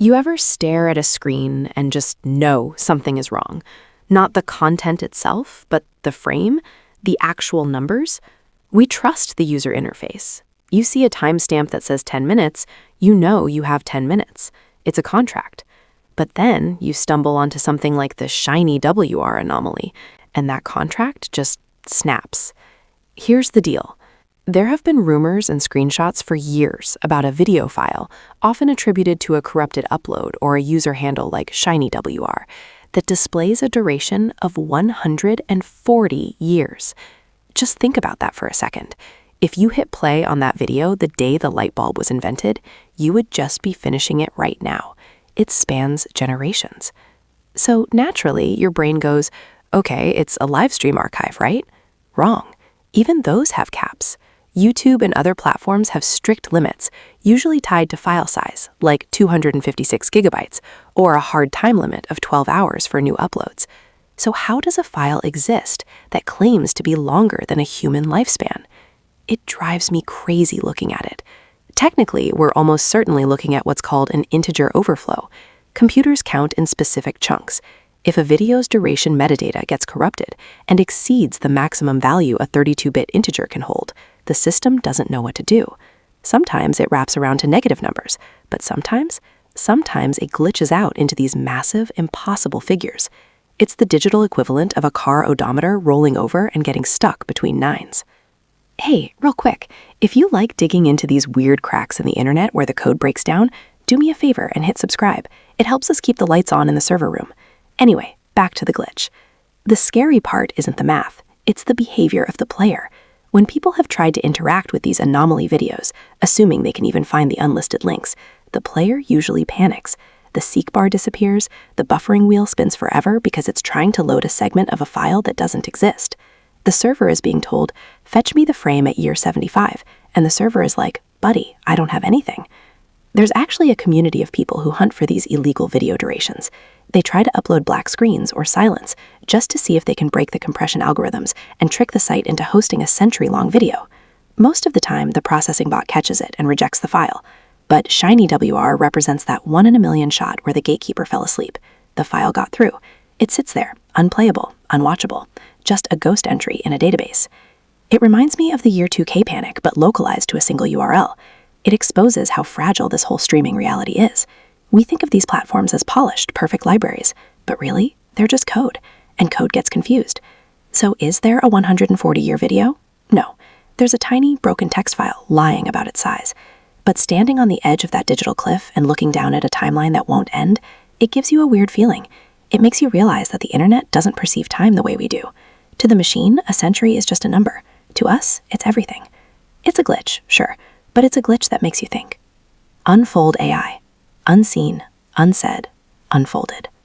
You ever stare at a screen and just know something is wrong? Not the content itself, but the frame, the actual numbers? We trust the user interface. You see a timestamp that says 10 minutes, you know you have 10 minutes. It's a contract. But then you stumble onto something like the Shinywr anomaly, and that contract just snaps. Here's the deal. There have been rumors and screenshots for years about a video file, often attributed to a corrupted upload or a user handle like Shinywr, that displays a duration of 140 years. Just think about that for a second. If you hit play on that video the day the light bulb was invented, you would just be finishing it right now. It spans generations. So naturally, your brain goes, okay, it's a live stream archive, right? Wrong. Even those have caps. YouTube and other platforms have strict limits, usually tied to file size, like 256 gigabytes, or a hard time limit of 12 hours for new uploads. So how does a file exist that claims to be longer than a human lifespan? It drives me crazy looking at it. Technically, we're almost certainly looking at what's called an integer overflow. Computers count in specific chunks. If a video's duration metadata gets corrupted and exceeds the maximum value a 32-bit integer can hold, the system doesn't know what to do. Sometimes it wraps around to negative numbers, but sometimes it glitches out into these massive, impossible figures. It's the digital equivalent of a car odometer rolling over and getting stuck between nines. Hey, real quick, if you like digging into these weird cracks in the internet where the code breaks down, do me a favor and hit subscribe. It helps us keep the lights on in the server room. Anyway, back to the glitch. The scary part isn't the math, it's the behavior of the player. When people have tried to interact with these anomaly videos, assuming they can even find the unlisted links, the player usually panics. The seek bar disappears, the buffering wheel spins forever because it's trying to load a segment of a file that doesn't exist. The server is being told, fetch me the frame at year 75, and the server is like, buddy, I don't have anything. There's actually a community of people who hunt for these illegal video durations. They try to upload black screens or silence just to see if they can break the compression algorithms and trick the site into hosting a century-long video. Most of the time, the processing bot catches it and rejects the file. But Shinywr represents that 1 in a million shot where the gatekeeper fell asleep. The file got through. It sits there, unplayable, unwatchable, just a ghost entry in a database. It reminds me of the year 2K panic, but localized to a single URL. It exposes how fragile this whole streaming reality is. We think of these platforms as polished, perfect libraries, but really, they're just code, and code gets confused. So is there a 140-year video? No. There's a tiny, broken text file lying about its size. But standing on the edge of that digital cliff and looking down at a timeline that won't end, it gives you a weird feeling. It makes you realize that the internet doesn't perceive time the way we do. To the machine, a century is just a number. To us, it's everything. It's a glitch, sure, but it's a glitch that makes you think. Unfold AI. Unseen, unsaid, unfolded.